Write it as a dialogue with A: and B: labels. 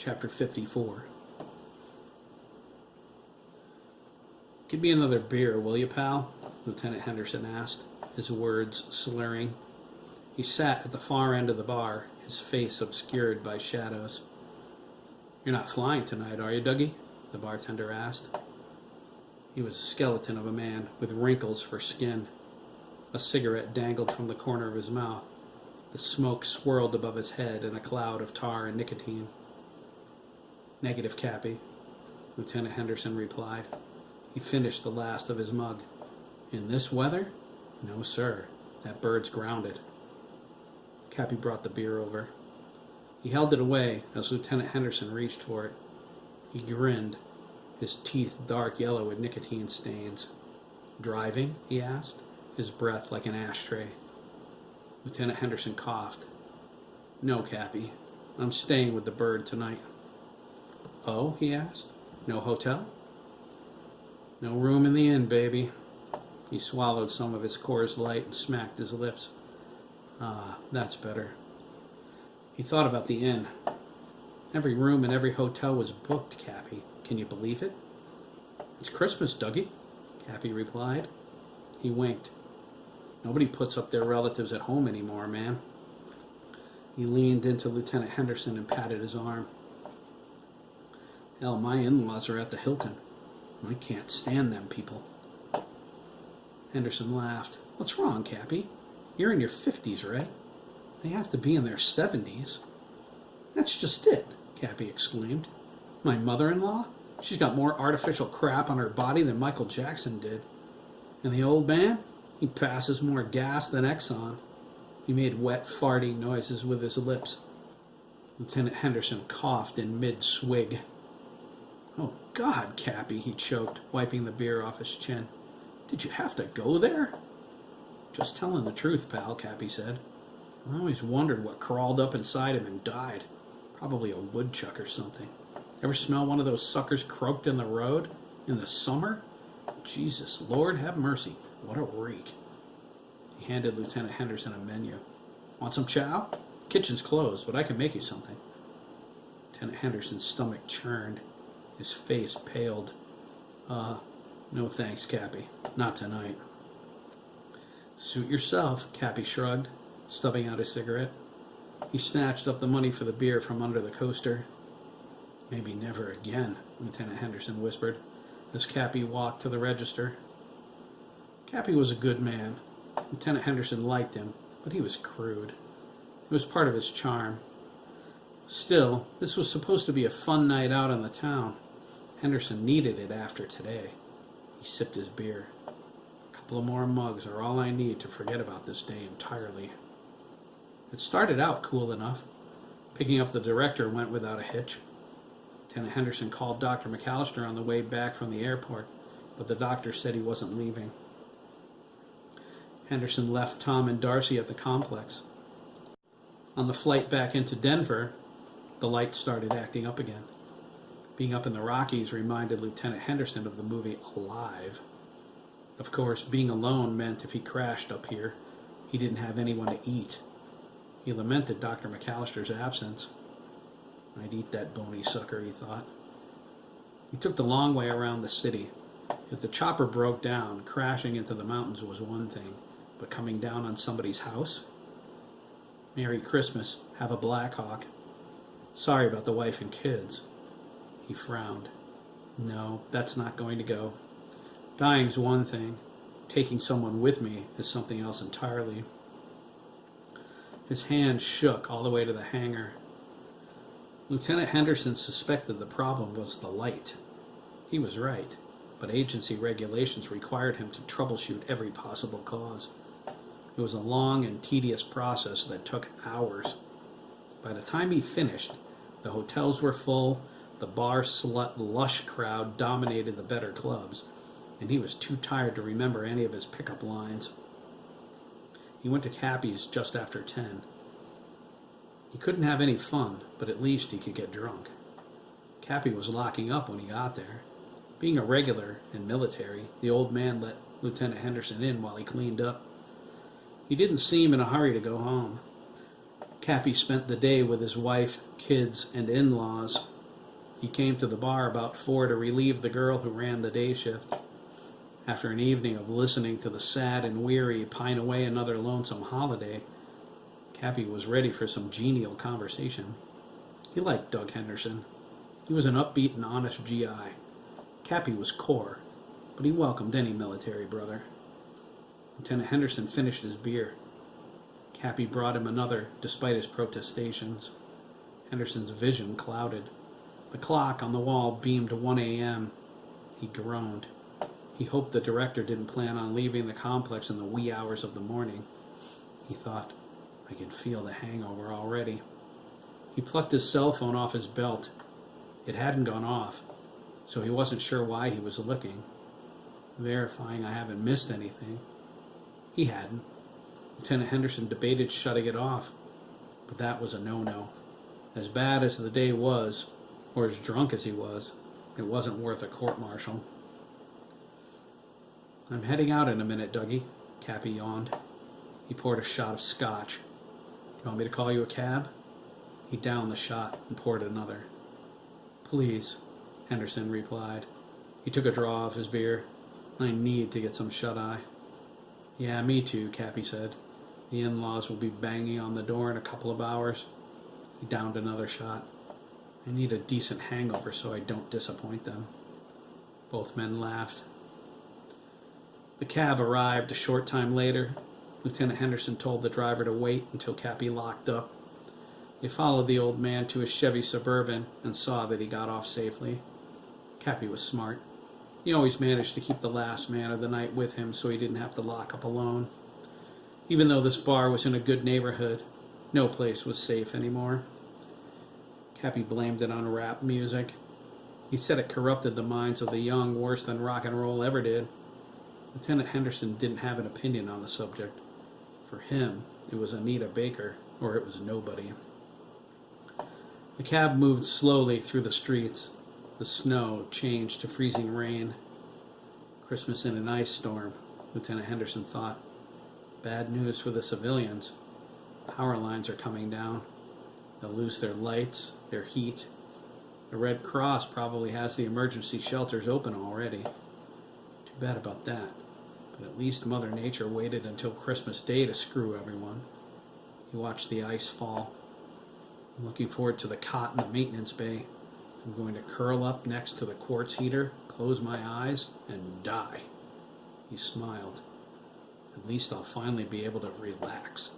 A: Chapter 54. "Give me another beer, will you, pal?" Lieutenant Henderson asked, his words slurring. He sat at the far end of the bar, his face obscured by shadows. "You're not flying tonight, are you, Dougie?" the bartender asked. He was a skeleton of a man with wrinkles for skin. A cigarette dangled from the corner of his mouth. The smoke swirled above his head in a cloud of tar and nicotine. "Negative, Cappy," Lieutenant Henderson replied. He finished the last of his mug. "In this weather? No, sir. That bird's grounded." Cappy brought the beer over. He held it away as Lieutenant Henderson reached for it. He grinned, his teeth dark yellow with nicotine stains. "Driving?" he asked, his breath like an ashtray. Lieutenant Henderson coughed. "No, Cappy. I'm staying with the bird tonight." "Oh?" he asked. "No hotel?" "No room in the inn, baby." He swallowed some of his Coors Light and smacked his lips. "Ah, that's better." He thought about the inn. Every room in every hotel was booked, Cappy. Can you believe it? "It's Christmas, Dougie," Cappy replied. He winked. "Nobody puts up their relatives at home anymore, man." He leaned into Lieutenant Henderson and patted his arm. "Hell, my in-laws are at the Hilton. I can't stand them people." Henderson laughed. "What's wrong, Cappy? You're in your 50s, right? They have to be in their 70s. "That's just it," Cappy exclaimed. "My mother-in-law? She's got more artificial crap on her body than Michael Jackson did. And the old man? He passes more gas than Exxon." He made wet, farty noises with his lips. Lieutenant Henderson coughed in mid-swig. "Oh, God, Cappy," he choked, wiping the beer off his chin. "Did you have to go there?" "Just telling the truth, pal," Cappy said. "I always wondered what crawled up inside him and died. Probably a woodchuck or something. Ever smell one of those suckers croaked in the road in the summer? Jesus, Lord have mercy, what a reek." He handed Lieutenant Henderson a menu. "Want some chow? Kitchen's closed, but I can make you something." Lieutenant Henderson's stomach churned. His face paled. No thanks, Cappy. Not tonight." "Suit yourself," Cappy shrugged, stubbing out his cigarette. He snatched up the money for the beer from under the coaster. "Maybe never again," Lieutenant Henderson whispered, as Cappy walked to the register. Cappy was a good man. Lieutenant Henderson liked him, but he was crude. It was part of his charm. Still, this was supposed to be a fun night out in the town. Henderson needed it after today. He sipped his beer. "A couple of more mugs are all I need to forget about this day entirely." It started out cool enough. Picking up the director went without a hitch. Lieutenant Henderson called Dr. McAllister on the way back from the airport, but the doctor said he wasn't leaving. Henderson left Tom and Darcy at the complex. On the flight back into Denver, the lights started acting up again. Being up in the Rockies reminded Lieutenant Henderson of the movie Alive. Of course, being alone meant if he crashed up here, he didn't have anyone to eat. He lamented Dr. McAllister's absence. "I'd eat that bony sucker," he thought. He took the long way around the city. If the chopper broke down, crashing into the mountains was one thing, but coming down on somebody's house? "Merry Christmas. Have a Black Hawk. Sorry about the wife and kids." He frowned. "No, that's not going to go. Dying's one thing. Taking someone with me is something else entirely." His hand shook all the way to the hangar. Lieutenant Henderson suspected the problem was the light. He was right, but agency regulations required him to troubleshoot every possible cause. It was a long and tedious process that took hours. By the time he finished, the hotels were full, the bar slut lush crowd dominated the better clubs, and he was too tired to remember any of his pickup lines. He went to Cappy's just after 10. He couldn't have any fun, but at least he could get drunk. Cappy was locking up when he got there. Being a regular and military, the old man let Lieutenant Henderson in while he cleaned up. He didn't seem in a hurry to go home. Cappy spent the day with his wife, kids, and in-laws. He came to the bar about 4 to relieve the girl who ran the day shift. After an evening of listening to the sad and weary pine away another lonesome holiday, Cappy was ready for some genial conversation. He liked Doug Henderson. He was an upbeat and honest GI. Cappy was core, but he welcomed any military brother. Lieutenant Henderson finished his beer. Cappy brought him another, despite his protestations. Henderson's vision clouded. The clock on the wall beamed 1 a.m. He groaned. He hoped the director didn't plan on leaving the complex in the wee hours of the morning. He thought, I can feel the hangover already. He plucked his cell phone off his belt. It hadn't gone off, so he wasn't sure why he was looking, verifying I haven't missed anything. He hadn't. Lieutenant Henderson debated shutting it off, but that was a no-no. As bad as the day was, or as drunk as he was, it wasn't worth a court-martial. I'm heading out in a minute, Dougie, Cappy yawned. He poured a shot of scotch. You want me to call you a cab? He downed the shot and poured another. Please, Henderson replied. He took a draw of his beer. I need to get some shut-eye. Yeah, me too, Cappy said. The in-laws will be banging on the door in a couple of hours. He downed another shot. I need a decent hangover so I don't disappoint them. Both men laughed. The cab arrived a short time later. Lieutenant Henderson told the driver to wait until Cappy locked up. They followed the old man to his Chevy Suburban and saw that he got off safely. Cappy was smart. He always managed to keep the last man of the night with him so he didn't have to lock up alone. Even though this bar was in a good neighborhood, no place was safe anymore. Cappy blamed it on rap music. He said it corrupted the minds of the young worse than rock and roll ever did. Lieutenant Henderson didn't have an opinion on the subject. For him, it was Anita Baker, or it was nobody. The cab moved slowly through the streets. The snow changed to freezing rain. Christmas in an ice storm, Lieutenant Henderson thought. Bad news for the civilians. Power lines are coming down. They'll lose their lights, their heat. The Red Cross probably has the emergency shelters open already. Too bad about that. But at least Mother Nature waited until Christmas Day to screw everyone. He watched the ice fall. I'm looking forward to the cot in the maintenance bay. I'm going to curl up next to the quartz heater, close my eyes, and die. He smiled. At least I'll finally be able to relax.